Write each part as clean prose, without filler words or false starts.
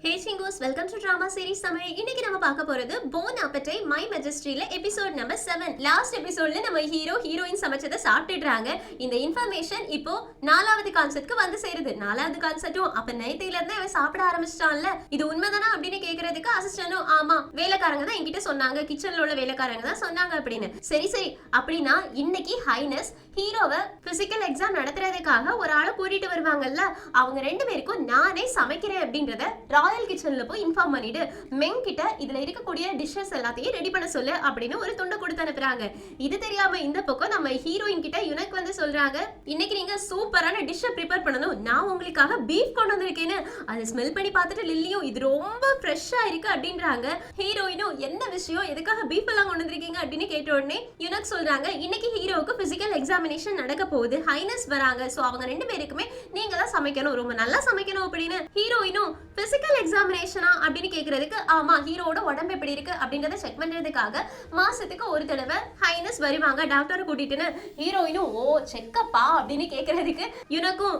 Hey Chingos, welcome to drama series Samay. இன்னைக்கு நம்ம பார்க்க போறது Bon Appetit My Majestyல எபிசோட் நம்பர் 7. லாஸ்ட் எபிசோட்ல நம்ம ஹீரோயின் சமைச்சதை சாப்பிட்டுறாங்க. இந்த இன்ஃபர்மேஷன் இப்போ 4வது கான்செப்ட்க்கு வந்து சேருது. 4வது கான்செப்டும் அப்ப நைட்ல இருந்து அவன் சாப்பிட ஆரம்பிச்சிட்டான்ல. இது உண்மைதானா அப்படின்னு கேக்குறதுக்கு அசிஸ்டன்ட்டும் ஆமா வேலைக்காரங்க தான் என்கிட்ட சொன்னாங்க, கிச்சன்ல உள்ள வேலைக்காரங்க தான் சொன்னாங்க அப்படின்னு. சரி அப்படின்னா இன்னைக்கு ஹைனஸ் ஹீரோவை பிசிக்கல் எக்ஸாம் நடத்துறதுக்காக ஒரு ஆளை கூட்டிட்டு வருவாங்கல்ல, அவங்க 2 பேருக்கும் நானே சமைக்கிறேன் அப்படின்றத ராயல் கிச்சன்ல போய் இன்ஃபார்ம் பண்ணிட்டு மெங் கிட்ட இதுல இருக்கக்கூடிய டிஷ்ஷஸ் எல்லாத்தையும் ரெடி பண்ண சொல்லு அப்படின்னு ஒரு துண்டை கொடுத்து அனுப்புறாங்க. இது தெரியாம இந்த பக்கம் நம்ம ஹீரோயின் கிட்ட யுனக் வந்து சொல்றாங்க, இன்னைக்கு நீங்க சூப்பரான டிஷ்ஷை ப்ரிப்பேர் பண்ணணும், நான் உங்களுக்காக பீஃப் கொண்டு வந்திருக்கேன்னு. அதை ஸ்மெல் பண்ணி பார்த்துட்டு லில்லியும் இது ரொம்ப ஃப்ரெஷ்ஷா இருக்கு அப்படின்றாங்க. ஹீரோயினும் என்ன விஷயம், எதுக்காக பீஃப் எல்லாம் கொண்டு வந்திருக்கீங்க அப்படின்னு கேட்ட உடனே யுனக் சொல்றாங்க, இன்னைக்கு ஹீரோவுக்கு பிசிக்கல் எக்ஸாமினேஷன் நடக்க போகுது, ஹைனஸ் வராங்க, சோ அவங்க 2 பேருக்குமே நீங்க தான் சமைக்கணும், ரொம்ப நல்லா சமைக்கணும் அப்படின்னு. ஹீரோயினும் பிசிக்கல் எக்ஸாமினேஷனா அப்படின்னு கேக்குறதுக்கு ஆமா ஹீரோட உடம்பு எப்படி இருக்கு அப்படின்றத செக் பண்றதுக்காக மாசத்துக்கு ஒரு தடவை ஹைனஸ் வருவாங்க டாக்டரை கூட்டிட்டுன்னு. ஹீரோயினும் ஓ செக்கப்பா அப்படின்னு கேக்குறதுக்கு யுனக்கும்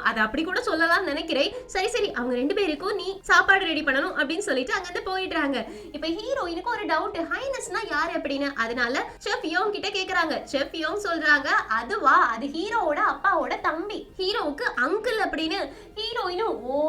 அது அப்படி கூட சொல்லலாம்னு நினைக்கிறேன். சரி அவங்க 2 பேருக்கும் நீ சாப்பாடு ரெடி பண்ணணும் அப்படின்னு சொல்லிட்டு அங்கிருந்து போயிடுறாங்க. இப்ப ஹீரோயினுக்கு ஒரு டவுட், ஹைனஸ்னா யாரு அப்படின்னு. அதனால செஃப் யோங் கிட்ட கேக்குறாங்க. செஃப் யோங் சொல்றாங்க, அதுவா அது ஹீரோவோட அப்பாவோட தம்பி, ஹீரோவுக்கு அங்கிள் அப்படின்னு. ஹீரோயினும் ஓ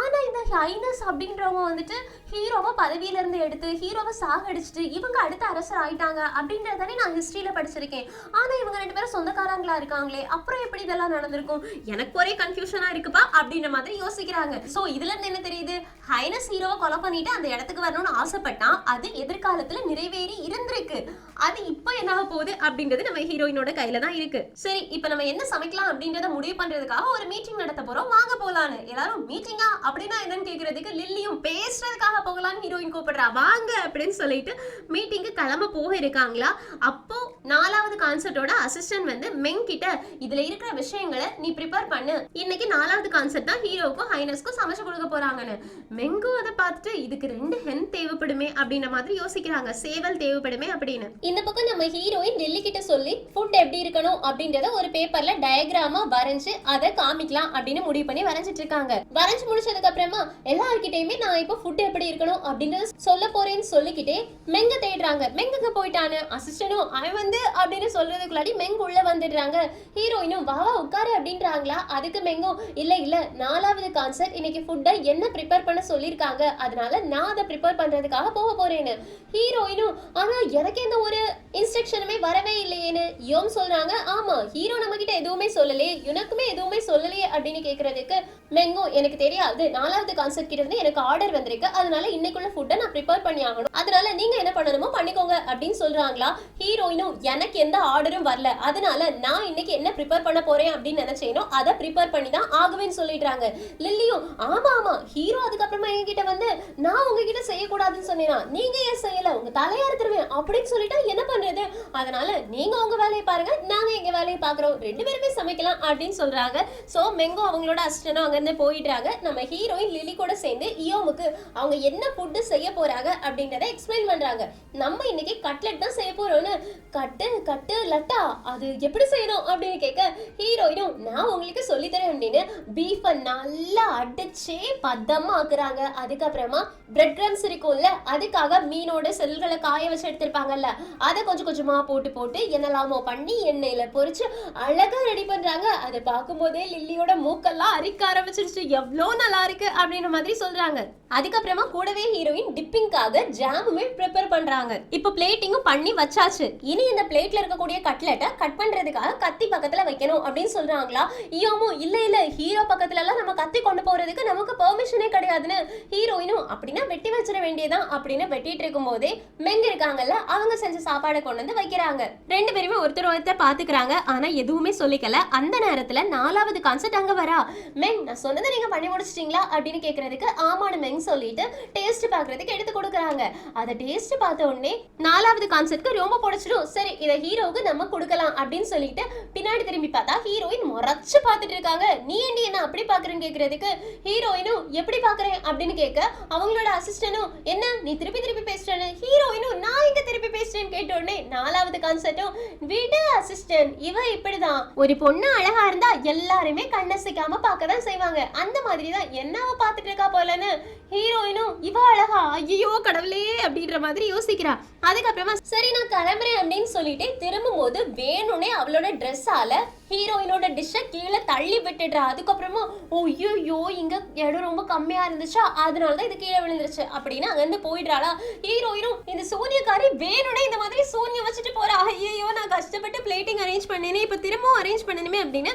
ஆனா இந்த ஹைனஸ் அப்படின்றவங்க வந்துட்டு ஹீரோவை பதவியில இருந்து எடுத்து ஹீரோவை சாகடிச்சிட்டு இவங்க அடுத்த அரசர் ஆயிட்டாங்க அப்படின்றதானே நான் ஹிஸ்டரியில படிச்சிருக்கேன். ஆனா இவங்க 2 பேரும் சொந்தக்காரங்களா இருக்காங்களே, அப்புறம் எப்படி இதெல்லாம் நடந்திருக்கும், எனக்கு ஒரே கன்ஃபியூஷனா இருக்குப்பா அப்படின்ற மாதிரி யோசிக்கிறாங்க. சோ இதுல இருந்து என்ன தெரியுது, ஹைனஸ் ஹீரோவை கொலை பண்ணிட்டு அந்த இடத்துக்கு வரணும்னு ஆசைப்பட்டான், அது எதிர்காலத்துல நிறைவேறி இருந்திருக்கு, அது இப்ப என்ன போகுது அப்படின்றது நம்ம ஹீரோயினோட கையில தான் இருக்கு. சரி இப்ப நம்ம என்ன சமைக்கலாம் அப்படின்றத முடிவு பண்றதுக்காக ஒரு மீட்டிங் நடத்த போறோம், வாங்க போலான்னு. எல்லாரும் மீட்டிங்கா அப்படின்னா என்னன்னு கேக்குறதுக்கு லில்லியும் பேசுறதுக்காக போகலான்னு ஹீரோயின் கூப்பிடுறா, வாங்க அப்படின்னு சொல்லிட்டு மீட்டிங்கு கிளம்ப போக இருக்காங்களா. அப்போ 4வது கான்செப்டோட அசிஸ்டன்ட் வந்து மெங் கிட்ட இதுல இருக்கிற விஷயங்களை நீ ப்ரிப்பேர் பண்ணு, இன்னைக்கு 4வது கான்செப்ட் தான் ஹீரோவுக்கும் ஹைனஸ்க்கும் சமைச்சு கொடுக்க போறாங்கன்னு. மெங்கும் அதை பார்த்துட்டு இதுக்கு 2 ஹென் தேவைப்படுமே அப்படின்ற மாதிரி யோசிக்கிறாங்க, சேவல் தேவைப்படுமே அப்படின்னு. இந்த பக்கம் நம்ம ஹீரோயின் டெல்லி கிட்ட சொல்லி ஃபுட் எப்படி இருக்கணும் அப்படின்றத ஒரு பேப்பர்ல டயக்ராமா வரைஞ்சு அதை காமிக்கலாம் அப்படின்னு முடிவு பண்ணி வரைஞ்சிட்டு இருக்காங்க. வரைஞ்சு முடிச்சதுக்கு அப்புறமா எல்லார்கிட்டயுமே நான் இப்போ ஃபுட் எப்படி இருக்கணும் அப்படின்றத சொல்ல போறேன்னு சொல்லிக்கிட்டே மெங்க தேடுறாங்க. மெங்க போயிட்டானு அசிஸ்டனும் அவன் வந்து அப்படின்னு சொல்றதுக்குள்ளாடி மெங் உள்ள வந்துடுறாங்க. ஹீரோயினும் வா உட்காரு அப்படின்றாங்களா. அதுக்கு மெங்கும் இல்ல 4வது கான்செப்ட் இன்னைக்கு ஃபுட்டை என்ன ப்ரிப்பேர் பண்ண சொல்லியிருக்காங்க, அதனால நான் அதை ப்ரிப்பேர் பண்றதுக்காக போக போறேன்னு. ஹீரோயினும் ஆனா எனக்கு எந்த ஒரு இன்ஸ்ட்ரக்ஷனுமே வரவே இல்லையேன்னு யோம் சொல்றாங்க. ஆமா ஹீரோ நம்ம கிட்ட எதுவுமே சொல்லலையே, யுனக்குமே எதுவுமே சொல்லலையே அப்படின்னு கேக்குறதுக்கு மெங்கும் எனக்கு தெரியாது, 4வது கான்செப்ட் கிட்ட இருந்து எனக்கு ஆர்டர் வந்திருக்கு, அதனால இன்னைக்குள்ள ஃபுட்டை நான் ப்ரிப்பேர் பண்ணி ஆகணும், அதனால நீங்க என்ன பண்ணணுமோ பண்ணிக்கோங்க அப்படின்னு சொல்றாங்களா. ஹீரோயினும் எனக்கு எந்த ஆர்டரும் வரல, அதனால நான் இன்னைக்கு என்ன ப்ரிப்பேர் பண்ண போறேன் அப்படின்னு நினைச்சேனோ அதை ப்ரிப்பேர் பண்ணி தான் ஆகுவேன்னு சொல்லிடுறாங்க. லில்லியும் ஆமா ஹீரோ அதுக்கப்புறமா என்கிட்ட வந்து நான் உங்ககிட்ட செய்யக்கூடாதுன்னு சொன்னேனா, நீங்க ஏன் செய்யல, உங்க தலையா எடுத்துருவேன் அப்படின்னு சொல்லிட்டா என்ன பண்றது, அதனால நீங்க உங்க வேலையை பாருங்க, நாங்க எங்க வேலையை பாக்குறோம், 2 பேருமே சமைக்கலாம் அப்படின்னு சொல்றாங்க. சோ மெங்கோ அவங்களோட அசிஸ்டன்ட் அங்க இருந்து போயிடுறாங்க. நம்ம ஹீரோயின் லில்லி கூட சேர்ந்து இயோமுக்கு அவங்க என்ன ஃபுட் செய்ய போறாங்க அப்படின்றத எக்ஸ்பிளைன் பண்றாங்க. நம்ம இன்னைக்கு கட்லெட் தான் செய்ய போறோம்னு. கட்டு லட்டா அது எப்படி செய்யணும் அப்படின்னு கேட்க ஹீரோயினும் நான் உங்களுக்கு சொல்லி தரேன் அப்படின்னு பீஃபை நல்லா அடிச்சே பதமா ஆக்குறாங்க. அதுக்கப்புறமா பிரெட் கிரம்ஸ் இருக்கும்ல, அதுக்காக மீனோட செல்களை காய வச்சு எடுத்திருப்பாங்கல்ல, அதை கொஞ்சமா போட்டு என்னெல்லாமோ பண்ணி எண்ணெயில பொரிச்சு அழகா ரெடி பண்றாங்க. அதை பார்க்கும்போதே லில்லியோட மூக்கெல்லாம் அரிக்க ஆரம்பிச்சிருச்சு, எவ்வளோ நல்லா இருக்கு அப்படின்ற மாதிரி சொல்றாங்க. அதுக்கப்புறமா கூடவே ஹீரோயின் டிப்பிங்காக ஜாமுமே ப்ரிப்பேர் பண்றாங்க. இப்போ பிளேட்டிங்கும் பண்ணி வச்சாச்சு, இனி இந்த பிளேட்ல இருக்கக்கூடிய கட்லெட்டை கட் பண்றதுக்காக கத்தி பக்கத்துல வைக்கணும் அப்படின்னு சொல்றாங்களா. இயோமும் இல்ல ஹீரோ பக்கத்துல எல்லாம் நம்ம கத்தி கொண்டு போறதுக்கு நமக்கு பெர்மிஷனே கிடையாதுன்னு. ஹீரோயினும் அப்படின்னா வெட்டி வச்சிட வேண்டியதான் அப்படின்னு வெட்டிட்டு இருக்கும் போதே மெங்க இருக்காங்கல்ல, அவங்க செஞ்ச சாப்பாடை கொண்டு வந்து வைக்கிறாங்க. 2 பேருமே ஒருத்தர் பாத்துக்கிறாங்க, ஆனா எதுவுமே சொல்லிக்கல. அந்த நேரத்துல 4வது கான்செப்ட் அங்க வரா. மெங் நான் சொன்னதை நீங்க பண்ணி முடிச்சிட்டீங்களா அப்படின்னு கேக்குறதுக்கு ஆமான்னு மெங் சொல்லிட்டு டேஸ்ட் பாக்குறதுக்கு எடுத்து கொடுக்கறாங்க. அத டேஸ்ட் பார்த்த உடனே 4வது கான்செப்ட்க்கு ரொம்ப பிடிச்சிடும், சரி இத ஹீரோவுக்கு நம்ம கொடுக்கலாம் அப்படின்னு சொல்லிட்டு பின்னாடி திரும்பி பார்த்தா ஹீரோயின் முறைச்சு பார்த்துட்டு இருக்காங்க. நீ ஏண்டி என்ன அப்படி பாக்குறேன்னு கேக்குறதுக்கு ஹீரோயினும் எப்படி பாக்குறேன் அப்படின்னு கேட்க அவங்களோட அசிஸ்டனும் என்ன நீ திருப்பி பேசுறேன்னு. ஹீரோயினும் நான் இங்க திருப்பி பேசுறேன்னு கேட்ட உடனே 4வது கான்செப்டும் விடு அசிஸ்டன்ட், இவ இப்படிதான் ஒரு பொண்ணு அழகா இருந்தா எல்லாருமே கண்ணசிக்காம பார்க்க தான் செய்வாங்க, அந்த மாதிரி தான் என்னவ பார்த்துட்டு இருக்கா போலன்னு ஹீரோயினும் இவ அழகா ஐயோ கடவுளே அப்படின்ற மாதிரி யோசிக்கிறா. அதுக்கப்புறமா சரி நான் கிளம்புறேன் அப்படின்னு சொல்லிட்டு திரும்பும் போது வேணும்னே அவளோட ட்ரெஸ்ஸால ஹீரோயினோட டிஷ்ஷை கீழே தள்ளி விட்டுடுறா. அதுக்கப்புறமா ஐயோ இங்க இடம் ரொம்ப கம்மியா இருந்துச்சா அதனாலதான் இது கீழே விழுந்துருச்சு அப்படின்னு அங்கிருந்து போயிடுறாளா. ஹீரோயினும் இந்த சூனியக்காரி வேணும்னே இந்த மாதிரி சூன்யம் வச்சுட்டு போறா. ஐயோ நான் கஷ்டப்பட்டு பிளேட்டிங் அரேஞ்ச் பண்ணேனே இப்ப திரும்பவும் அரேஞ்ச் பண்ணணுமே அப்படின்னு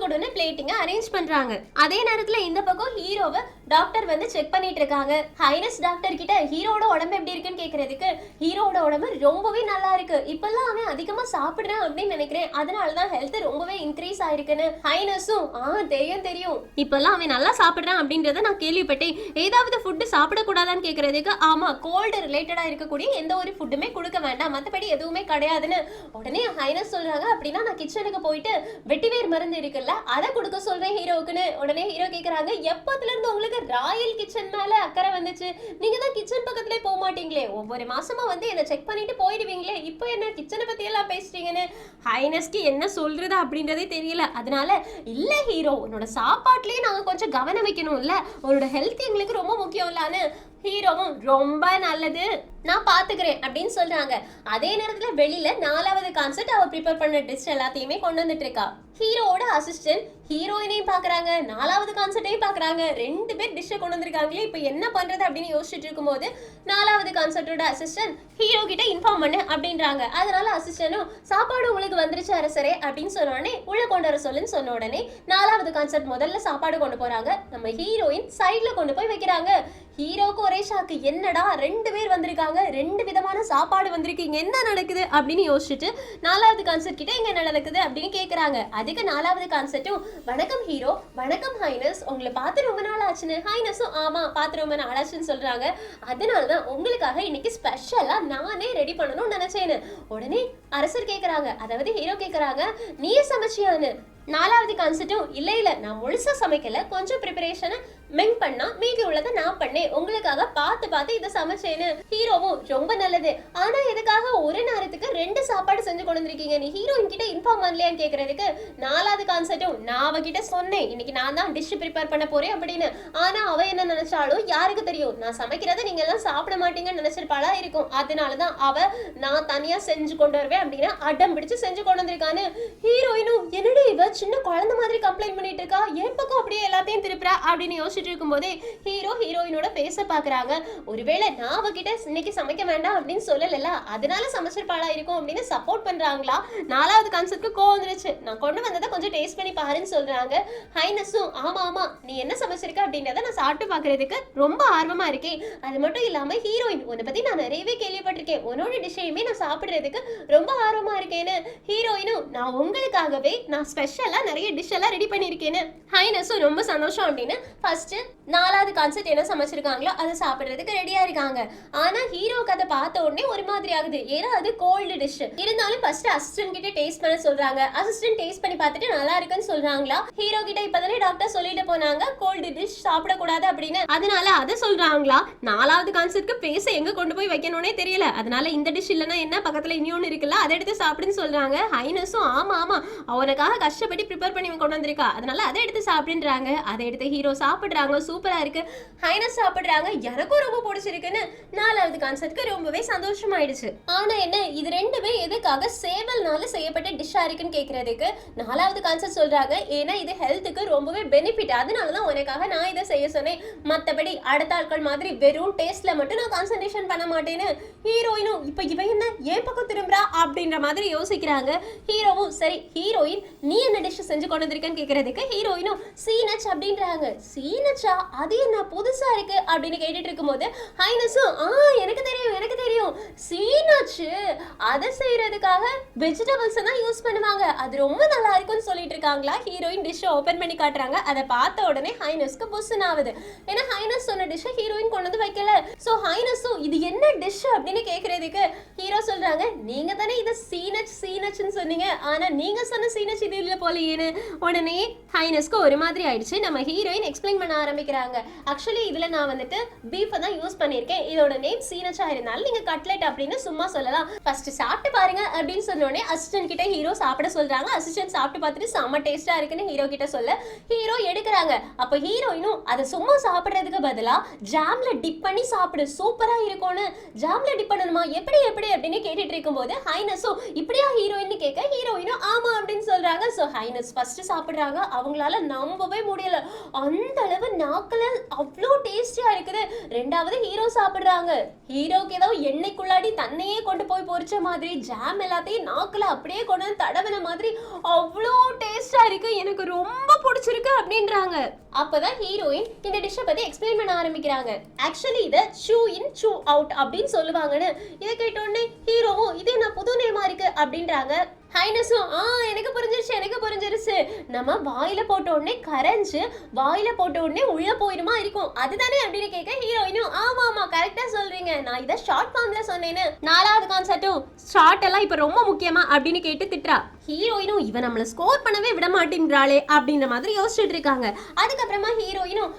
கொடுன்னு பிளேட்டிங்க அரேஞ்ச் பண்றாங்க. அதே நேரத்துல இந்த பக்கம் ஹீரோவை டாக்டர் வந்து செக் பண்ணிட்டு இருக்காங்க. ஹைனஸ் டாக்டர் கிட்ட ஹீரோட உடம்பு எப்படி இருக்குன்னு கேக்குறதுக்கு ஹீரோட உடம்பு ரொம்பவே நல்லா இருக்கு, இப்பெல்லாம் அவன் அதிகமா சாப்பிடுறான் அப்படின்னு நினைக்கிறேன், அதனாலதான் ஹெல்த் ரொம்பவே இன்க்ரீஸ் ஆயிருக்குன்னு ஹைனஸும் தெரியும் இப்பெல்லாம் அவன் நல்லா சாப்பிடுறான் அப்படின்றத நான் கேள்விப்பட்டேன், ஏதாவது ஃபுட்டு சாப்பிடக்கூடாதான்னு கேக்குறதுக்கு ஆமா கோல்டு ரிலேட்டடா இருக்கக்கூடிய எந்த ஒரு ஃபுட்டுமே கொடுக்க வேண்டாம், மத்தபடி எதுவுமே கிடையாதுன்னு உடனே ஹைனஸ் சொல்றாங்க. அப்படின்னா நான் கிச்சனுக்கு போயிட்டு வெட்டிவேர் மருந்து இருக்குல்ல அதை கொடுக்க சொல்றேன் ஹீரோக்குன்னு. உடனே ஹீரோ கேக்குறாங்க எப்பத்துல இருந்து உங்களுக்கு ராயல் கிச்சன் மேல அக்கறை வந்துச்சு, நீங்க தான் கிச்சன் பக்கத்திலே போக மாட்டீங்களே, ஒவ்வொரு மாசமா வந்து என்ன செக் பண்ணிட்டு போயிடுவீங்களே, இப்போ என்ன கிச்சனை பத்தி எல்லாம் பேசுறீங்கன்னு ஹைனஸ்க்கு என்ன சொல்றது அப்படின்றதே தெரியல. அதனால இல்ல ஹீரோ உன்னோட சாப்பாட்டுலயே நாங்க கொஞ்சம் கவனம் வைக்கணும்ல, உன்னோட ஹெல்த் எங்களுக்கு ரொம்ப முக்கியம் இல்லன்னு ஹீரோவும் ரொம்ப நல்லது நான் பாத்துக்கிறேன் அப்படின்னு சொல்றாங்க. அதே நேரத்துல வெளியில 4வது கான்செப்ட் அவ ப்ரிப்பேர் பண்ண டிஷ் எல்லாத்தையுமே கொண்டு வந்துட்டு இருக்கா. ஹீரோவோட அசிஸ்டன்ட் ஹீரோயினையும் பாக்குறாங்க, 4வது கான்செப்டையும் பாக்குறாங்க, 2 பேர் டிஷ்ஷை கொண்டு வந்திருக்காங்களே இப்ப என்ன பண்றது அப்படின்னு யோசிச்சுட்டு இருக்கும்போது 4வது கான்செப்டோட அசிஸ்டன்ட் ஹீரோ கிட்ட இன்ஃபார்ம் பண்ணு அப்படின்றாங்க. அதனால அசிஸ்டன்டும் சாப்பாடு உங்களுக்கு வந்துருச்சு அரசரே அப்படின்னு சொன்ன உடனே உள்ள கொண்டு வர சொல்லுன்னு சொன்ன உடனே 4வது கான்செப்ட் முதல்ல சாப்பாடு கொண்டு போறாங்க, நம்ம ஹீரோயின் சைட்ல கொண்டு போய் வைக்கிறாங்க. ஹீரோக்கு ஒரே ஷாக்கு, என்னடா 2 பேர் வந்திருக்காங்க, 2 விதமான சாப்பாடு வந்திருக்கு, இங்க என்ன நடக்குது அப்படின்னு யோசிச்சுட்டு 4வது கான்செப்ட் கிட்ட இங்க என்ன நடக்குது அப்படின்னு கேக்குறாங்க. அதுக்கு 4வது கான்செப்டும் வணக்கம் ஹீரோ, வணக்கம் ஹைனஸ், உங்களை பார்த்து ரொம்ப நாள் ஆச்சுன்னு. ஹைனஸும் ஆமா பார்த்து ரொம்ப நாள் ஆச்சுன்னு சொல்றாங்க. அதனாலதான் உங்களுக்காக இன்னைக்கு ஸ்பெஷலா நானே ரெடி பண்ணணும்னு நினைச்சேன்னு. உடனே அரசர் கேக்குறாங்க, அதாவது ஹீரோ கேக்குறாங்க நீ சமைச்சியான்னு. 4வது கான்செப்டும் இல்ல நான் முழுசா சமைக்கல, கொஞ்சம் ப்ரிப்பரேஷனை மெங் பண்ணா மீதி உள்ளதை நான் பண்ணேன், உங்களுக்காக பார்த்து இதை சமைச்சேன்னு. ஹீரோவும் ரொம்ப நல்லது, ஆனா எதுக்காக ஒரு நேரத்துக்கு 2 சாப்பாடு செஞ்சு கொண்டு வந்திருக்கீங்க, நீ ஹீரோயின் கிட்ட இன்ஃபார்ம் பண்ணலையான்னு கேக்குறதுக்கு 4வது கான்செப்டும் நான் அவகிட்ட சொன்னேன் இன்னைக்கு நான் தான் டிஷ் ப்ரிப்பேர் பண்ண போறேன் அப்படின்னு, ஆனா அவ என்ன நினைச்சாலும் யாருக்கு தெரியும், நான் சமைக்கிறத நீங்க எல்லாம் சாப்பிட மாட்டீங்கன்னு நினைச்சிருப்பாளா இருக்கும், அதனாலதான் அவ நான் தனியா செஞ்சு கொண்டு வருவேன் அப்படின்னு அடம் பிடிச்சு செஞ்சு கொண்டு வந்திருக்கான்னு. ஹீரோயினும் என்னடி இவ சின்ன குழந்தை மாதிரி கம்ப்ளைண்ட் பண்ணிட்டு இருக்கா, என் பக்கம் அப்படியே எல்லாத்தையும் திருப்புறா அப்படின்னு யோசிச்சுட்டு இருக்கும்போதே ஹீரோயினோட பேச பாக்குறாங்க. ஒருவேளை நான் அவகிட்ட இன்னைக்கு சமைக்க வேண்டாம் அப்படின்னு சொல்லல, அதனால சமைச்சிருப்பாளா இருக்கும் அப்படின்னு சப்போர்ட் பண்றாங்களா. 4வது கான்செப்ட்க்கு கோவம் வந்துருச்சு, நான் கொண்டு வந்ததை கொஞ்சம் டேஸ்ட் பண்ணி பாருன்னு சொல்றாங்க. ஹைனஸும் ஆமா நீ என்ன சமைச்சிருக்க அப்படின்றத நான் சாப்பிட்டு பாக்குறதுக்கு ரொம்ப ஆர்வமா இருக்கேன், அது மட்டும் இல்லாம ஹீரோயின் உன்னை பத்தி நான் நிறையவே கேள்விப்பட்டிருக்கேன், உன்னோட டிஷ்ஷையுமே நான் சாப்பிடுறதுக்கு ரொம்ப ஆர்வமா இருக்கேன்னு. ஹீரோயினும் நான் உங்களுக்காகவே நான் ஸ்பெஷலா நிறைய டிஷ் எல்லாம் ரெடி பண்ணிருக்கேன்னு. ஹைனஸும் ரொம்ப சந்தோஷம் அப்படின்னு ஃபர்ஸ்ட் 4வது கான்செப்ட் என்ன சமைச்சிருக்காங்களோ அதை சாப்பிடுறதுக்கு ரெடியா இருக்காங்க. ஆனா ஹீரோக்கு அதை பார்த்த உடனே ஒரு மாதிரி ஆகுது, ஏன்னா அது கோல்டு டிஷ். இருந்தாலும் ஃபர்ஸ்ட் அசிஸ்டன்ட் கிட்ட டேஸ்ட் பண்ண சொல்றாங்க. அசிஸ்டன்ட் டேஸ்ட் பண்ணி பார்த்துட்டு நல்லா இருக்குன்னு சொல்றாங்களா. ஹீரோ கிட்ட இப்பதானே டாக்டர் சொல்லிட்டு போனாங்க கோல்டு டிஷ் சாப்பிடக்கூடாது அப்படின்னு, அதனால அதை சொல்றாங்களா. 4வது கான்செப்ட்க்கு பேச எங்க கொண்டு போய் வைக்கணும்னே தெரியல, அதனால இந்த டிஷ் இல்லைன்னா என்ன பக்கத்துல இன்னொன்னு இருக்குல்ல அதை எடுத்து சாப்பிடுன்னு சொல்றாங்க. ஹைனஸும் ஆமா அவனுக்காக கஷ்டப்பட்டு ப்ரிப்பேர் பண்ணி கொண்டு வந்திருக்கா, அதனால அதை எடுத்து சாப்பிடுன்றாங்க. அதை எடுத்து ஹீரோ சாப்பிடுறாங்க, சூப்பரா இருக்கு. ஹைனஸ் சாப்பிடுறாங்க, எனக்கும் ரொம்ப பிடிச்சிருக்குன்னு. 4வது கான்செப்ட்க்கு ரொம்பவே சந்தோஷமாயிடுச்சு. ஆனா என்ன இது 2மே எதுக்காக சேவல்னால செய்யப்பட்ட டிஷ்ஷா இருக்குன்னு கேக்குறதுக்கு 4வது கான்செப்ட் சொல்றாங்க, ஏன்னா இது ஹெல்த்துக்கு ரொம்பவே பெனிஃபிட், அதனாலதான் உனக்காக நான் இதை செய்ய சொன்னேன், மத்தபடி அடுத்த ஆட்கள் மாதிரி வெறும் டேஸ்ட்ல மட்டும் நான் கான்சென்ட்ரேஷன் பண்ண மாட்டேன்னு. ஹீரோயினும் இப்ப இவ என்ன ஏன் பக்கம் திரும்புறா அப்படின்ற மாதிரி யோசிக்கிறாங்க. ஹீரோவும் சரி ஹீரோயின் நீ என்ன டிஷ் செஞ்சு கொண்டு வந்திருக்கன்னு கேக்குறதுக்கு ஹீரோயினும் சீனச் அப்படின்றாங்க. சீனச்சா அது என்ன புதுசா இருக்கு அப்படின்னு கேட்டுட்டு இருக்கும்போது ஹைனஸும் எனக்கு தெரியும் சீனச்சு அதை செய்யறதுக்காக வெஜிடபிள்ஸ் தான் யூஸ் பண்ணுவாங்க, அது ரொம்ப நல்லா இருக்கும்னு சொல்லிட்டு இருக்காங்களா. ஹீரோயின் டிஷ் ஓபன் பண்ணி காட்டுறாங்க. அதை பார்த்த உடனே ஹைனஸ்க்கு புஷ்ஷன் ஆகுது, ஏன்னா ஹைனஸ் சொன்ன டிஷ் ஹீரோயின் கொண்டு வந்து வைக்கல. சோ ஹைனஸும் இது என்ன டிஷ் அப்படின்னு கேக்குறதுக்கு ஹீரோ சொல்றாங்க, நீங்க தானே இதை சீனச்னு சொன்னீங்க, ஆனா நீங்க சொன்ன சீனச் இது இல்ல போலயேன்னு. உடனே ஹைனஸ்க்கு ஒரு மாதிரி ஆயிடுச்சு. நம்ம ஹீரோயின் எக்ஸ்பிளைன் பண்ண பண்ண ஆரம்பிக்கிறாங்க. ஆக்சுவலி இதுல நான் வந்துட்டு பீஃப் தான் யூஸ் பண்ணிருக்கேன், இதோட நேம் சீனச்சா இருந்தாலும் நீங்க கட்லெட் அப்படின்னு சும்மா சொல்லலாம், ஃபர்ஸ்ட் சாப்பிட்டு பாருங்க அப்படின்னு சொன்னோடனே அசிஸ்டன்ட் கிட்ட ஹீரோ சாப்பிட சொல்றாங்க. அசிஸ்டன்ட் சாப்பிட்டு பார்த்துட்டு செம்ம டேஸ்டா இருக்குன்னு ஹீரோ கிட்ட சொல்ல ஹீரோ எடுக்கிறாங்க. அப்ப ஹீரோயினும் அதை சும்மா சாப்பிடுறதுக்கு பதிலா ஜாம்ல டிப் பண்ணி சாப்பிடு, சூப்பரா இருக்கும்னு. ஜாம்ல டிப் பண்ணணுமா, எப்படி எப்படி அப்படின்னு கேட்டுட்டு இருக்கும்போது ஹைனஸும் இப்படியா ஹீரோயின் கேட்க ஹீரோயினும் ஆமா அப்படின்னு சொல்றாங்க. சோ ஹைனஸ் ஃபர்ஸ்ட் சாப்பிடுறாங்க. அவங்களால நம்பவே முடியல, அந்த அளவு நாக்குல அவ்வளோ டேஸ்டியா இருக்குது. ரெண்டாவது ஹீரோ சாப்பிடுறாங்க. ஹீரோக்கு ஏதோ எண்ணெய்க்குள்ளாடி தன்னையே கொண்டு போய் பொரிச்ச மாதிரி ஜாம் எல்லாத்தையும் நாக்குல அப்படியே கொண்டு வந்து தடவின மாதிரி அவ்வளோ டேஸ்டா இருக்கு, எனக்கு ரொம்ப பிடிச்சிருக்கு அப்படின்றாங்க. அப்பதான் ஹீரோயின் இந்த டிஷ்ஷை பத்தி எக்ஸ்பிளைன் பண்ண ஆரம்பிக்கிறாங்க. ஆக்சுவலி இதை சூ இன் சூ அவுட் அப்படின்னு சொல்லுவாங்கன்னு. இதை கேட்டோடனே ஹீரோவும் இதே நான் புது நேமா இருக்கு அப்படின்றாங்க. ஹைனஸும் எனக்கு புரிஞ்சிருச்சு, நம்ம வாயில போட்ட உடனே கரைஞ்சு வாயில போட்ட உடனே உள்ள போயிடுமா இருக்கும் அதுதானே அப்படின்னு கேட்க ஹீரோயினும் ஆமா ஆமா கரெக்டா சொல்றீங்க, நான் இதை ஷார்ட் ஃபார்ம்ல சொன்னேன்னு. நாலாவது கான்செப்டும் ஷார்ட் எல்லாம் இப்ப ரொம்ப முக்கியமா அப்படின்னு கேட்டு திட்டுறா. ஹீரோயினும் இவன் நம்மள ஸ்கோர் பண்ணவே விட மாட்டேங்கிறாளே அப்படின்ற மாதிரி யோசிச்சுட்டு இருக்காங்க. அதுக்கப்புறமா ஹீரோயினும்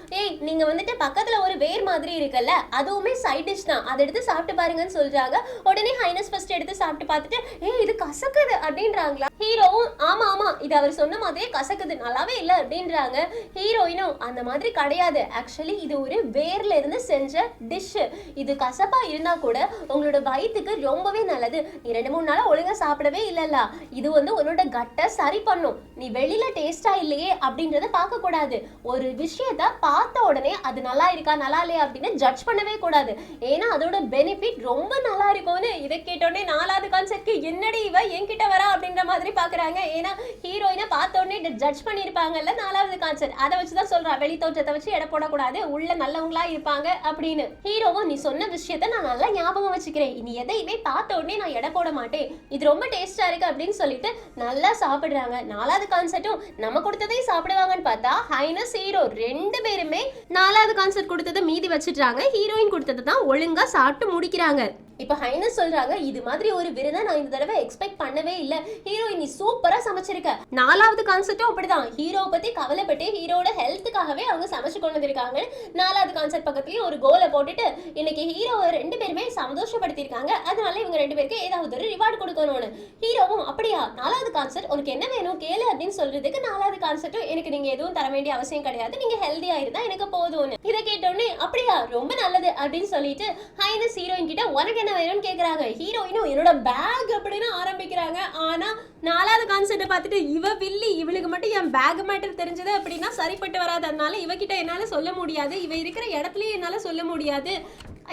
நீங்க வந்துட்டு பக்கத்துல ஒரு வேர் மாதிரி இருக்குல்ல, அதுவுமே சைட் டிஷ் தான், அதை எடுத்து சாப்பிட்டு பாருங்கன்னு சொல்றாங்க. உடனே ஹைனஸ் ஃபர்ஸ்ட் எடுத்து சாப்பிட்டு பார்த்துட்டு இது கசக்குது அப்படின்றாங்களா. ஹீரோவும் ஆமா ஆமா இது அவர் சொன்ன மாதிரியே கசக்குது, நல்லாவே இல்லை அப்படின்றாங்க. ஹீரோயினும் அந்த மாதிரி கிடையாது, ஆக்சுவலி இது ஒரு வேர்ல இருந்து செஞ்ச டிஷ், இது கசப்பா இருந்தா கூட உங்களோட வயிற்றுக்கு ரொம்பவே நல்லது, நீ 2-3 நாளா ஒழுங்கா சாப்பிடவே இல்லல்ல, இது வந்து உன்னோட கட்டை சரி பண்ணும், நீ வெளியில டேஸ்டா இல்லையே அப்படின்றத பார்க்க கூடாது, ஒரு விஷயத்த பார்த்த உடனே அது நல்லா இருக்கா நல்லா இல்லையா அப்படின்னு ஜட்ஜ் பண்ணவே கூடாது, ஏன்னா அதோட பெனிஃபிட் ரொம்ப நல்லா இருக்கும்னு. இதை கேட்டோடனே நாலாவது கான்செப்ட்க்கு என்னடி இவ என்கிட்ட வரா அப்படின்ற மாதிரி பாக்குறாங்க. ஏன்னா ஹீரோயினை பார்த்த உடனே ஜட்ஜ் பண்ணிருப்பாங்கல்ல நாலாவது கான்செப்ட், அதை வச்சுதான் சொல்றா, வெளி தோற்றத்தை வச்சு எடை போடக்கூடாது, உள்ள நல்லவங்களா இருப்பாங்க அப்படின்னு. ஹீரோவும் நீ சொன்ன விஷயத்த நான் நல்லா ஞாபகம் வச்சுக்கிறேன், இனி எதையுமே பார்த்த உடனே நான் எடை போட மாட்டேன், இது ரொம்ப டேஸ்டா இருக்கு அப்படின்னு சொல்லிட்டு நல்லா சாப்பிடுறாங்க. நாலாவது கான்செப்டும் நம்ம கொடுத்ததையும் சாப்பிடுவாங்கன்னு பார்த்தா ஹைனஸ் ஹீரோ 2 பேருமே நாலாவது கான்செப்ட் கொடுத்ததை மீதி வச்சுட்டாங்க, ஹீரோயின் கொடுத்ததை தான் ஒழுங்கா சாப்பிட்டு முடிக்கிறாங்க. இப்ப ஹைனஸ் சொல்றாங்க இது மாதிரி ஒரு விருதை நான் இந்த தடவை எக்ஸ்பெக்ட் பண்ணவே இல்ல, ஹீரோயின் நீ சூப்பரா சமைச்சிருக்க. நாலாவது கான்செப்டும் அப்படிதான், ஹீரோ பத்தி கவலைப்பட்டு ஹீரோட ஹெல்த்துக்காகவே அவங்க சமைச்சு கொண்டு வந்திருக்காங்க. நாலாவது கான்செப்ட் பக்கத்துலயும் ஒரு கோலை போட்டுட்டு இன்னைக்கு ஹீரோ 2 பேருமே சந்தோஷப்படுத்திருக்காங்க, அதனால இவங்க 2 பேருக்கு ஏதாவது ஒரு ரிவார்டு கொடுக்கணும்னு. ஹீரோவும் அப்படியா நாலாவது கான்செப்ட் உனக்கு என்ன வேணும் கேளு அப்படின்னு சொல்றதுக்கு நாலாவது கான்செப்டும் எனக்கு நீங்க எதுவும் தர வேண்டிய அவசியம் கிடையாது, நீங்க ஹெல்தியா இருந்தா எனக்கு போதும்னு. இதை கேட்டோடனே அப்படியா ரொம்ப நல்லது அப்படின்னு சொல்லிட்டு ஹைனஸ் ஹீரோயின் கிட்ட உனக்கு என்ன வேணும்னு கேக்குறாங்க. ஹீரோயினும் என்னோட பேக் அப்படின்னு ஆரம்பிக்கிறாங்க. ஆனா நாலாவது கான்செப்ட் பார்த்துட்டு இவ வில்லி, இவளுக்கு மட்டும் என் பேக் மேட்டர் தெரிஞ்சது அப்படின்னா சரிப்பட்டு வராது, அதனால இவகிட்ட என்னால சொல்ல முடியாது, இவ இருக்கிற இடத்துலயே என்னால சொல்ல முடியாது,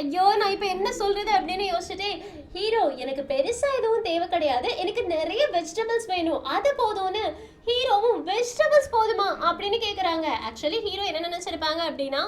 ஐயோ நான் இப்ப என்ன சொல்றது அப்படின்னு யோசிச்சுட்டே ஹீரோ எனக்கு பெருசா எதுவும் தேவை கிடையாது, எனக்கு நிறைய வெஜிடபிள்ஸ் வேணும் அது போதும்னு. ஹீரோவும் வெஜிடபிள்ஸ் போதுமா அப்படின்னு கேக்குறாங்க. ஆக்சுவலி ஹீரோ என்ன நினைச்சிருப்பாங்க அப்படின்னா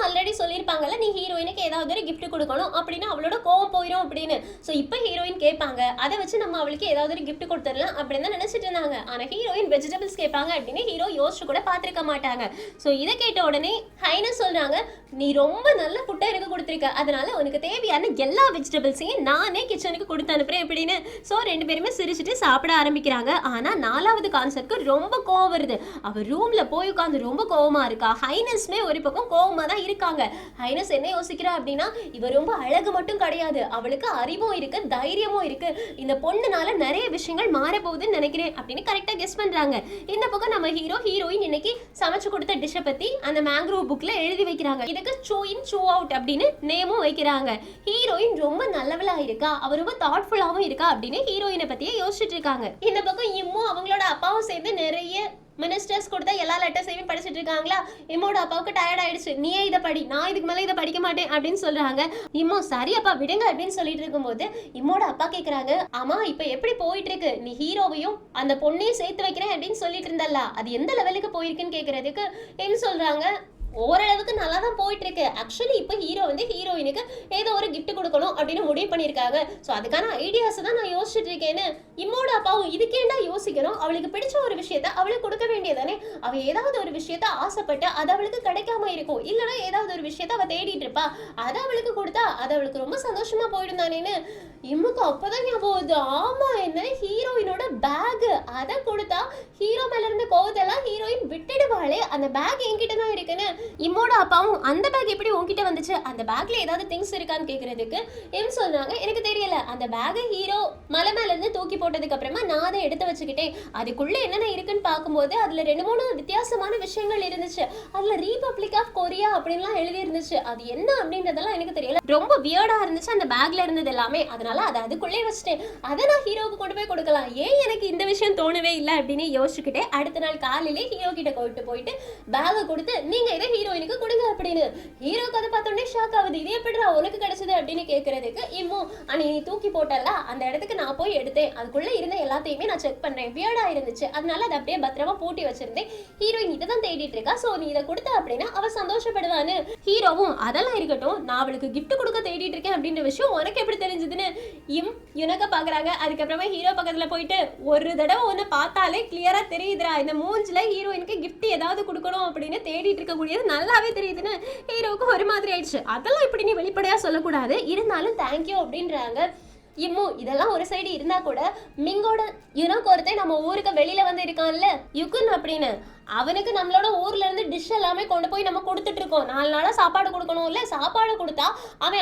ஆல்ரெடி சொல்லியிருப்பாங்கல்ல நீ ஹீரோயினுக்கு ஏதாவது ஒரு கிஃப்ட் கொடுக்கணும் அப்படின்னு அவளோட கோவம் போயிடும் அப்படின்னு. ஸோ இப்போ ஹீரோயின் கேட்பாங்க, அதை வச்சு நம்ம அவளுக்கு ஏதாவது ஒரு கிஃப்ட் கொடுத்துடலாம் அப்படின்னு தான் நினைச்சிட்டு இருந்தாங்க. ஆனா ஹீரோயின் வெஜிடபிள்ஸ் கேட்பாங்க அப்படின்னு ஹீரோ யோசிச்சு கூட பார்த்துருக்க மாட்டாங்க. ஸோ இதை கேட்ட உடனே ஹைனஸ் சொல்றாங்க நீ ரொம்ப நல்ல ஃபுட்டை எனக்கு கொடுத்துருக்க, அதனால உனக்கு தேவையான எல்லா வெஜிடபிள்ஸையும் நானே கிச்சனுக்கு கொடுத்து அனுப்புறேன் அப்படின்னு. ஸோ 2 பேருமே சிரிச்சுட்டு சாப்பிட ஆரம்பிக்கிறாங்க. ஆனா நாலாவது கான்செப்ட் ரொம்ப கோவம் வருது, அவ ரூம்ல போய் உட்கார்ந்து ரொம்ப கோவமா இருக்கா. ஹைனஸ்மே ஒரு பக்கம் கோவமா தான் இருக்காங்க. ஹைனஸ் என்ன யோசிக்கிறா அப்படின்னா இவ ரொம்ப அழகு மட்டும் கிடையாது, அவளுக்கு அறிவும் இருக்கு தைரியமும் இருக்கு, இந்த பொண்ணுனால நிறைய விஷயங்கள் மாற போகுதுன்னு நினைக்கிறேன் அப்படின்னு கரெக்டா கெஸ் பண்றாங்க. இந்த பக்கம் நம்ம ஹீரோயின் இன்னைக்கு சமைச்சு கொடுத்த டிஷ்ஷை பத்தி அந்த மேங்க்ரோவ் புக்ல எழுதி வைக்கிறாங்க. இதுக்கு சூ இன் சூ அவுட் அப்படின்னு நேமும் வைக்கிறாங்க. ஹீரோயின் ரொம்ப நல்லவளா இருக்கா, அவ ரொம்ப தாட்ஃபுல்லாவும் இருக்கா அப்படின்னு ஹீரோயினை பத்தியே யோசிச்சுட்டு இருக்காங்க. இந்த பக்கம் இம்மும் அவங்களோட அப்பாவும் சேர்ந்து நிறைய மினிஸ்டர்ஸ் கொடுத்தா எல்லா லெட்டர்ஸையும் படிச்சுட்டு இருக்காங்களா. இம்மோட அப்பாவுக்கு டயர்ட் ஆயிடுச்சு, நீயே இதை படி, நான் இதுக்கு மேலே இதை படிக்க மாட்டேன் அப்படின்னு சொல்றாங்க. இம்மோ சரி அப்பா விடுங்க அப்படின்னு சொல்லிட்டு இருக்கும்போது இம்மோட அப்பா கேட்குறாங்க, ஆமா இப்போ எப்படி போயிட்டு இருக்கு, நீ ஹீரோவையும் அந்த பொண்ணையும் சேர்த்து வைக்கிறேன் அப்படின்னு சொல்லிட்டு இருந்தல்ல, அது எந்த லெவலுக்கு போயிருக்குன்னு கேட்கறதுக்கு என்ன சொல்றாங்க, ஓரளவுக்கு நல்லா தான் போயிட்டு இருக்கு, இருக்கு. ஆக்சுவலி இப்போ ஹீரோ வந்து ஹீரோயினுக்கு ஏதோ ஒரு gift கொடுக்கணும் அப்படின்னு முடிவு பண்ணியிருக்காங்க. ஸோ அதுக்கான ஐடியாஸ் தான் நான் யோசிச்சுட்டு இருக்கேன்னு இம்மோட அப்பாவும் இதுக்கேண்டா யோசிக்கணும், அவளுக்கு பிடிச்ச ஒரு விஷயத்த அவளுக்கு கொடுக்க வேண்டியதானே. அவ ஏதாவது ஒரு விஷயத்த ஆசைப்பட்டு அது அவளுக்கு கிடைக்காம இருக்கும், இல்லைன்னா ஏதாவது ஒரு விஷயத்த அவ தேடிட்டு இருப்பா, அதை அவளுக்கு கொடுத்தா அது அவளுக்கு ரொம்ப சந்தோஷமா போயிடும் தானேன்னு இம்முக்கு அப்பதான் ஞாபகம் வருது. ஆமா, என்ன ஹீரோயினோட பேக் அதை கொடுத்தா ஹீரோ மேல இருந்த கோவத்தெல்லாம் ஹீரோயின் விட்டுடுவாளே, அந்த பேக் என்கிட்ட தான் இருக்குன்னு இம்மோட அப்பாவும் அந்த பேக் எப்படி உன்கிட்ட வந்துச்சு, அந்த பேக்ல ஏதாவது திங்ஸ் இருக்கான்னு கேக்குறதுக்கு எம் சொல்றாங்க எனக்கு தெரியல, அந்த பேக்கை ஹீரோ மலை மேல இருந்து தூக்கி போட்டதுக்கு அப்புறமா நான் அதை எடுத்து வச்சுக்கிட்டேன், அதுக்குள்ள என்னென்ன இருக்குன்னு பார்க்கும்போது அதுல 2-3 வித்தியாசமான விஷயங்கள் இருந்துச்சு, அதுல ரீபப்ளிக் ஆஃப் கொரியா அப்படின்லாம் எழுதி இருந்துச்சு, அது என்ன அப்படின்றதெல்லாம் எனக்கு தெரியல, ரொம்ப வியர்டா இருந்துச்சு அந்த பேக்ல இருந்தது எல்லாமே, அதனால அதை அதுக்குள்ளே வச்சுட்டேன், அதை நான் ஹீரோவுக்கு கொண்டு போய் கொடுக்கலாம், ஏன் எனக்கு இந்த விஷயம் தோணவே இல்லை அப்படின்னு யோசிச்சுக்கிட்டே அடுத்த நாள் காலையிலே ஹீரோ கிட்ட கொண்டு போயிட்டு பேகை கொடுத்து நீங்க இதை ஹீரோயினுக்கு கொடுங்க அப்படின்னு. ஹீரோக்கு அதை பார்த்தோன்னே ஷாக் ஆகுது, இது எப்படிடா உனக்கு கிடைச்சது அப்படின்னு கேட்கறதுக்கு இம்மோ நீ தூக்கி போட்டல அந்த இடத்துக்கு நான் போய் எடுத்தேன், அதுக்குள்ள இருந்த எல்லாத்தையுமே நான் செக் பண்றேன், வியர்டா இருந்துச்சு, அதனால அதை அப்படியே பத்திரமா பூட்டி வச்சிருந்தேன், ஹீரோயின் இதை தான் தேடிட்டு இருக்கா, சோ நீ இதை கொடுத்த அப்படின்னா அவ சந்தோஷப்படுவான்னு. ஹீரோவும் அதெல்லாம் இருக்கட்டும், நான் அவளுக்கு கிஃப்ட் கொடுக்க தேடிட்டு இருக்கேன் அப்படின்ற விஷயம் உனக்கு எப்படி தெரிஞ்சதுன்னு யுனக்க பாக்குறாங்க. அதுக்கப்புறமா ஹீரோ பக்கத்துல போயிட்டு ஒரு தடவை ஒன்னு பார்த்தாலே கிளியரா தெரியுதுடா, இந்த மூஞ்சில ஹீரோயினுக்கு கிஃப்ட் ஏதாவது கொடுக்கணும் அப்படின்னு தேடிட்டு இருக்க கூடியது நல்லாவே தெரியுதுன்னு ஹீரோவுக்கு ஒரு மாதிரி ஆயிடுச்சு. அதெல்லாம் இப்படி நீ வெளிப்படையா சொல்லக்கூடாது, இருந்தாலும் தேங்க்யூ அப்படின்றாங்க. இம்மு இதெல்லாம் ஒரு சைடு இருந்தா கூட மிங்கோட யுனோக்கு ஒருத்தன் நம்ம ஊருக்கு வெளியில வந்து இருக்கான்ல யுகுன் அப்படின்னு, அவனுக்கு நம்மளோட ஊர்ல இருந்து டிஷ் எல்லாமே கொண்டு போய் நம்ம கொடுத்துட்டு இருக்கோம், 4 நாளா சாப்பாடு கொடுக்கணும் இல்ல, சாப்பாடு கொடுத்தா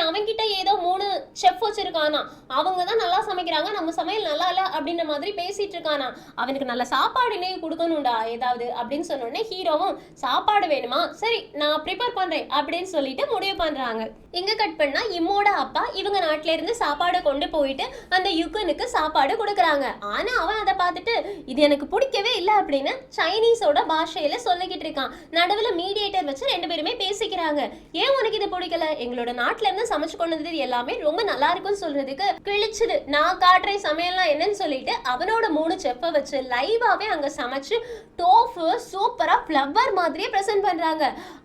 அவன்கிட்ட ஏதோ 3 செஃப் வச்சிருக்கானா, அவங்க தான் நல்லா சமைக்கிறாங்க, நம்ம சமையல் நல்லா இல்ல அப்படின்ற மாதிரி பேசிட்டு இருக்கானா, அவனுக்கு நல்ல சாப்பாடு இன்னைக்கு கொடுக்கணும்டா ஏதாவது அப்படின்னு சொன்ன உடனே ஹீரோவும் சாப்பாடு வேணுமா, சரி நான் ப்ரிப்பேர் பண்றேன் அப்படின்னு சொல்லிட்டு முடிவு பண்றாங்க. இங்க கட் பண்ணா இம்மோட அப்பா இவங்க நாட்டுல இருந்து சாப்பாடு கொண்டு போயிட்டு அந்த யுகனுக்கு சாப்பாடு கொடுக்குறாங்க. ஆனா அவன் அதை பார்த்துட்டு இது எனக்கு பிடிக்கவே இல்லை அப்படின்னு சைனீஸோட பாஷையில சொல்லிக்கிட்டு இருக்கான். நடுவுல மீடியேட்டர் வச்சு 2 பேருமே பேசிக்கிறாங்க. ஏன் உனக்கு இது பிடிக்கல, எங்களோட நாட்டுல இருந்து சமைச்சு கொண்டு வந்தது எல்லாமே ரொம்ப நல்லா இருக்கும்னு சொல்றதுக்கு கிழிச்சுது, நான் காட்டுறேன் சமையல்லாம் என்னன்னு சொல்லிட்டு அவனோட 3 செஃப்பை வச்சு லைவாவே அங்க சமைச்சு டோஃபு சூப்பரா ஃப்ளவர் மாதிரியே பிரசன்ட் பண்றாங்க.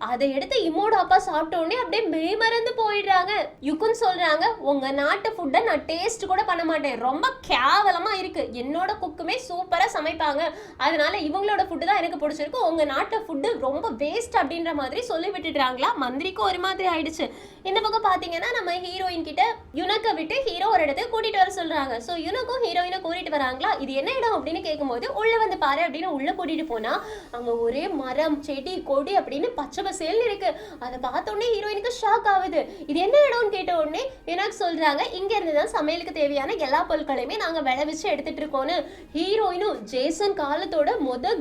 அதை எடுத்து இம்மோட அப்பா சாப்பிட்ட உடனே அப்படியே மேமறந்து போயிடுறாங்க. யுகுன் சொல்றாங்க உங்க நாட்டு ஃபுட்டை நான் டேஸ்ட் கூட பண்ண மாட்டேன், ரொம்ப கேவலமா இருக்கு, என்னோட குக்குமே சூப்பரா சமைப்பாங்க, அதனால இவங்களோட ஃபுட்டு தான் எனக்கு பிடிச்சிருக்கு, உங்க நாட்டு ஃபுட்டு ரொம்ப வேஸ்ட் அப்படின்ற மாதிரி சொல்லி விட்டுடுறாங்களா. மந்திரிக்கு ஒரு மாதிரி ஆயிடுச்சு. இந்த பக்கம் பாத்தீங்கன்னா நம்ம ஹீரோயின் கிட்ட யுனக்க விட்டு ஹீரோ ஒரு இடத்துக்கு கூட்டிட்டு வர சொல்றாங்க. சோ யுனக்கும் ஹீரோயினை கூட்டிட்டு வராங்களா, இது என்ன இடம் அப்படின்னு கேட்கும்போது உள்ள வந்து பாரு அப்படின்னு உள்ள கூட்டிட்டு போனா அங்க ஒரே மரம் செடி கொடி அப்படின்னு பச்சை பசேல்னு இருக்கு. அதை பார்த்த உடனே ஹீரோயினுக்கு ஷாக் ஆகுது, இது என்ன இடம்னு கேட்ட உடனே யுனக் சொல்றாங்க இங்க இருந்துதான் சமையலுக்கு தேவையான எல்லா பொருட்களையுமே நாங்க விளைவிச்சு எடுத்துட்டு இருக்கோம்னு. ஹீரோயினும் ஜேசன் காலத்தோட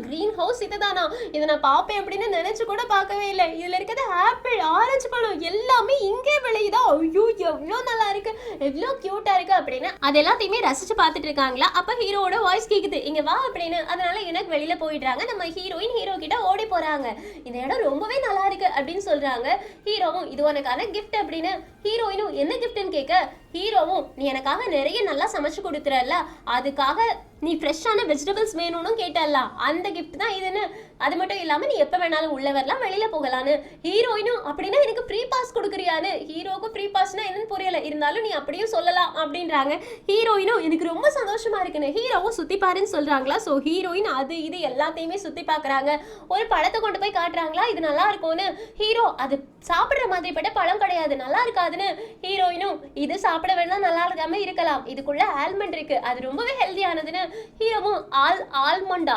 கிரீன் ஹவுஸ் இதுதானா, இதை நான் பாப்பேன் அப்படின்னு நினைச்சு கூட பார்க்கவே இல்லை, இதுல இருக்கிறது ஆப்பிள் ஆரஞ்சு பழம் எல்லாமே இங்கே விளையுதா, ஐயோ எவ்வளவு நல்லா இருக்கு எவ்வளவு கியூட்டா இருக்கு அப்படின்னு அது எல்லாத்தையுமே ரசிச்சு பார்த்துட்டு இருக்காங்களா. அப்ப ஹீரோட வாய்ஸ் கேக்குது இங்க வா அப்படின்னு, அதனால எனக்கு வெளியில போயிடுறாங்க. நம்ம ஹீரோயின் ஹீரோ கிட்ட ஓடி போறாங்க, இந்த இடம் ரொம்பவே நல்லா இருக்கு அப்படின்னு சொல்றாங்க. ஹீரோவும் இது உனக்கான கிஃப்ட் அப்படின்னு, ஹீரோயினும் என்ன கிஃப்ட்னு கேட்க ஹீரோவும் நீ எனக்காக நிறைய நல்லா சமைச்சு கொடுத்துறல, அதுக்காக நீ ஃப்ரெஷ்ஷான வெஜிடபிள்ஸ் வேணும்னு கேட்டல்ல, அந்த கிஃப்ட் தான் இதுன்னு, அது மட்டும் இல்லாம நீ எப்ப வேணாலும் உள்ள வரலாம் வெளியில போகலான்னு. ஹீரோயினும் அப்படின்னா எனக்கு ஃப்ரீ பாஸ் கொடுக்குறியான்னு, ஹீரோக்கு ஃப்ரீ பாஸ்னா என்னன்னு புரியல, இருந்தாலும் நீ அப்படியும் சொல்லலாம் அப்படின்றாங்க. ஹீரோயினும் எனக்கு ரொம்ப சந்தோஷமா இருக்குன்னு, ஹீரோவும் சுத்தி பாருன்னு சொல்றாங்களா. ஸோ ஹீரோயின் அது இது எல்லாத்தையுமே சுத்தி பாக்குறாங்க. ஒரு பழத்தை கொண்டு போய் காட்டுறாங்களா, இது நல்லா இருக்கும்னு. ஹீரோ அது சாப்பிடுற மாதிரி பட்ட பழம் கிடையாது, நல்லா இருக்காதுன்னு. ஹீரோயினும் இது சாப்பிட வேணா நல்லா இருக்காம இருக்கலாம், இதுக்குள்ள ஆல்மண்ட் இருக்கு, அது ரொம்பவே ஹெல்தியானதுன்னு. ஹீரோவும் ஆல்மண்டா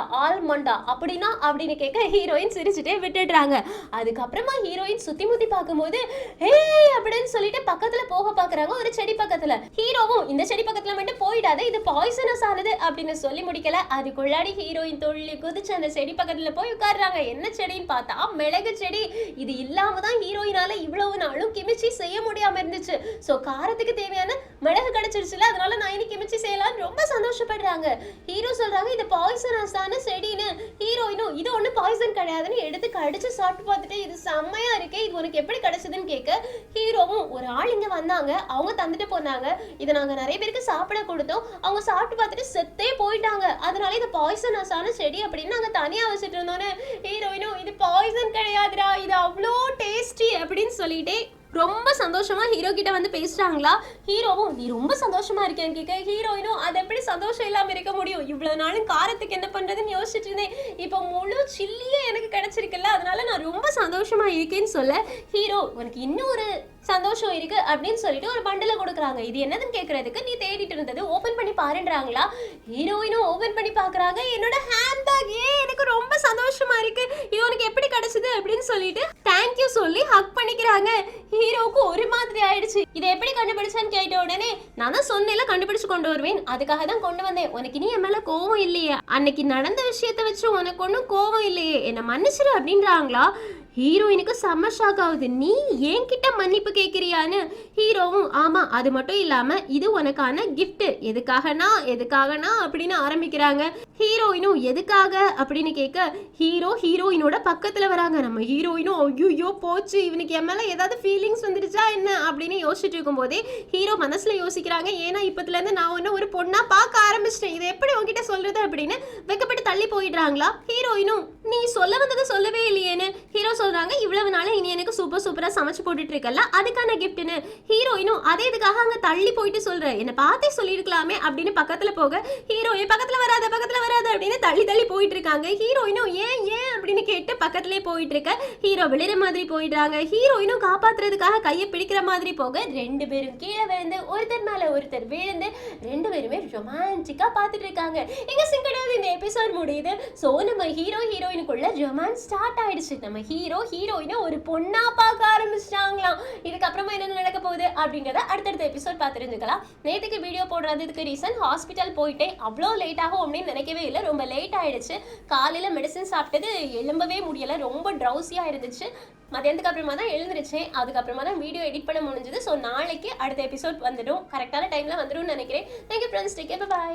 அப்படின்னா அப்படின்னு கேட்க ஹீரோயின் சிரிச்சுட்டே விட்டுடுறாங்க. அதுக்கப்புறமா ஹீரோயின் சுத்தி முத்தி பார்க்கும்போது ஹே அப்படின்னு சொல்லிட்டு பக்கத்துல போக பாக்குறாங்க ஒரு செடி பக்கத்துல. ஹீரோவும் இந்த செடி பக்கத்துல மட்டும் போயிடாத, இது பாய்சனஸ் ஆனது அப்படின்னு சொல்லி முடிக்கல, அதுக்குள்ளாடி ஹீரோயின் துள்ளி குதிச்சு அந்த செடி பக்கத்துல போய் உட்கார்றாங்க. என்ன செடின்னு பார்த்தா மிளகு செடி. இது இல்லாம தான் ஹீரோயினால இவ்வளவு நாளும் கிமிச்சி செய்ய முடியாம இருந்துச்சு. சோ காரத்துக்கு தேவையான மிளகு கிடைச்சிருச்சுல, அதனால நான் இன்னைக்கு கிமிச்சி செய்யலாம்னு ரொம்ப சந்தோஷப்படுறாங்க. ஹீரோ சொல்றாங்க இது பாய்சனஸான செடின்னு. ஹீரோயினும் இது ஒண்ணு பாய்சன் கிடையாதுன்னு எடுத்து கடிச்சு சாப்பிட்டு பார்த்துட்டு இது செம்மையா இருக்கே, இது உனக்கு எப்படி கிடைச்சதுன்னு கேட்க ஹீரோவும் ஒரு ஆள் இங்க வந்தாங்க, அவங்க தந்துட்டு போனாங்க. இதை நாங்க நிறைய பேருக்கு சாப்பிட கொடுத்தோம். அவங்க சாப்பிட்டு பார்த்துட்டு செத்தே போயிட்டாங்க. அதனால இது பாய்சனஸான செடி அப்படின்னு நாங்க தனியா வச்சுட்டு இருந்தோன்னு ஹீரோயினும் இது பாய்சன் கிடையாதுடா, இது அவ்வளோ டேஸ்டி அப்படின்னு சொல்லிட்டே ரொம்ப சந்தோஷமா ஹீரோ கிட்ட வந்து பேசுறாங்களா. ஹீரோவும் நீ ரொம்ப சந்தோஷமா இருக்கேன்னு கேட்க ஹீரோயினும் அது எப்படி சந்தோஷம் இல்லாம இருக்க முடியும், இவ்வளவு நாளும் காரத்துக்கு என்ன பண்றதுன்னு யோசிச்சுட்டு இருந்தேன், இப்போ முழு சில்லியே எனக்கு கிடைச்சிருக்குல்ல, அதனால நான் ரொம்ப சந்தோஷமா இருக்கேன்னு சொல்ல ஹீரோ உனக்கு இன்னும் ஒரு சந்தோஷம் இருக்கு அப்படின்னு சொல்லிட்டு ஒரு பண்டல கொடுக்குறாங்க. இது என்னதுன்னு கேட்கறதுக்கு நீ தேடிட்டு இருந்தது ஓபன் பண்ணி பாருன்றாங்களா. ஹீரோயினும் ஓபன் பண்ணி பாக்குறாங்க. என்னோட ஹேண்ட்பேக், எனக்கு ரொம்ப சந்தோஷமா இருக்கு, இது உனக்கு எப்படி கிடைச்சது அப்படின்னு சொல்லிட்டு தேங்க்யூ சொல்லி ஹக் பண்ணிக்கிறாங்க. ஹீரோவுக்கு ஒரு மாதிரி ஆயிடுச்சு. இதை எப்படி கண்டுபிடிச்சான்னு கேட்ட உடனே நான் தான் சொன்னேன்ல கண்டுபிடிச்சு கொண்டு வருவேன், அதுக்காக தான் கொண்டு வந்தேன். உனக்கு நீ என் மேல கோவம் இல்லையே, அன்னைக்கு நடந்த விஷயத்த வச்சு உனக்கு ஒன்றும் கோவம் இல்லையே, என்னை மன்னிச்சிரு அப்படின்றாங்களா. ஹீரோயினுக்கு செம்ம ஷாக் ஆகுது. நீ என்கிட்ட மன்னிப்பு கேட்கிறியான்னு. ஹீரோவும் ஆமா, அது மட்டும் இல்லாம இது உனக்கான கிஃப்ட், எதுக்காகனா அப்படின்னு ஆரம்பிக்கிறாங்க. ஹீரோயினும் எதுக்காக அப்படின்னு கேட்க ஹீரோயினோட பக்கத்துல வராங்க. நம்ம ஹீரோயினும் ஐயோ போச்சு, இவனுக்கு என் மேல ஏதாவது ஃபீலிங்ஸ் வந்துடுச்சா என்ன அப்படின்னு யோசிச்சுட்டு இருக்கும் போதே ஹீரோ மனசுல யோசிக்கிறாங்க, ஏன்னா இப்பத்துல இருந்து நான் ஒன்னும் ஒரு பொண்ணா பார்க்க ஆரம்பிச்சிட்டேன், இதை எப்படி உங்ககிட்ட சொல்றது அப்படின்னு வெக்கப்பட்டு தள்ளி போயிடுறாங்களா. ஹீரோயினும் நீ சொல்ல வந்ததை சொல்லவே இல்லையேன்னு. ஹீரோ சொல்றாங்க இவ்வளவு நாள இனி எனக்கு சூப்பரா சமைச்சு போட்டுட்டு இருக்கல, அதுக்கான கிஃப்ட்னு. ஹீரோயினும் அதே இதுக்காக அங்க தள்ளி போயிட்டு சொல்ற, என்ன பார்த்தே சொல்லிருக்கலாமே அப்படின்னு பக்கத்துல போக ஹீரோ பக்கத்துல வராத அப்படின்னு தள்ளி போயிட்டு இருக்காங்க. ஹீரோயினும் ஏன் அப்படின்னு கேட்டு பக்கத்துலயே போயிட்டு இருக்க. ஹீரோ விழுற மாதிரி போயிடுறாங்க. ஹீரோயினும் காப்பாத்துறதுக்காக கையை பிடிக்கிற மாதிரி போக ரெண்டு பேரும் கீழே விழுந்து ஒருத்தர் மேல ஒருத்தர் விழுந்து ரெண்டு பேருமே ரொமான்டிக்கா பாத்துட்டு இருக்காங்க. எங்க சிங்கடாவது இந்த எபிசோட் முடியுது. சோ நம்ம ஹீரோயினுக்குள்ள ரொமான்ஸ் ஸ்டார்ட் ஆயிடுச்சு. நம்ம ஹீரோயினை ஒரு பொண்ணா பார்க்க ஆரம்பிச்சிட்டாங்களாம். இதுக்கப்புறமா என்ன நடக்க போகுது அப்படின்றத அடுத்தடுத்த எபிசோட் பார்த்து தெரிஞ்சுக்கலாம். நேற்றுக்கு வீடியோ போடுறதுக்கு ரீசன் ஹாஸ்பிட்டல் போயிட்டேன், அவ்வளோ லேட் ஆகும் அப்படின்னு நினைக்கவே இல்லை, ரொம்ப லேட் ஆயிடுச்சு. காலையில் மெடிசன் சாப்பிட்டது எழும்பவே முடியலை, ரொம்ப ட்ரௌசியாக இருந்துச்சு. மதியானத்துக்கு அப்புறமா தான் எழுந்திருச்சேன், அதுக்கப்புறமா தான் வீடியோ எடிட் பண்ண முடிஞ்சது. ஸோ நாளைக்கு அடுத்த எபிசோட் வந்துடும், கரெக்டான டைமில் வந்துடும் நினைக்கிறேன். Thank you friends, take care, by.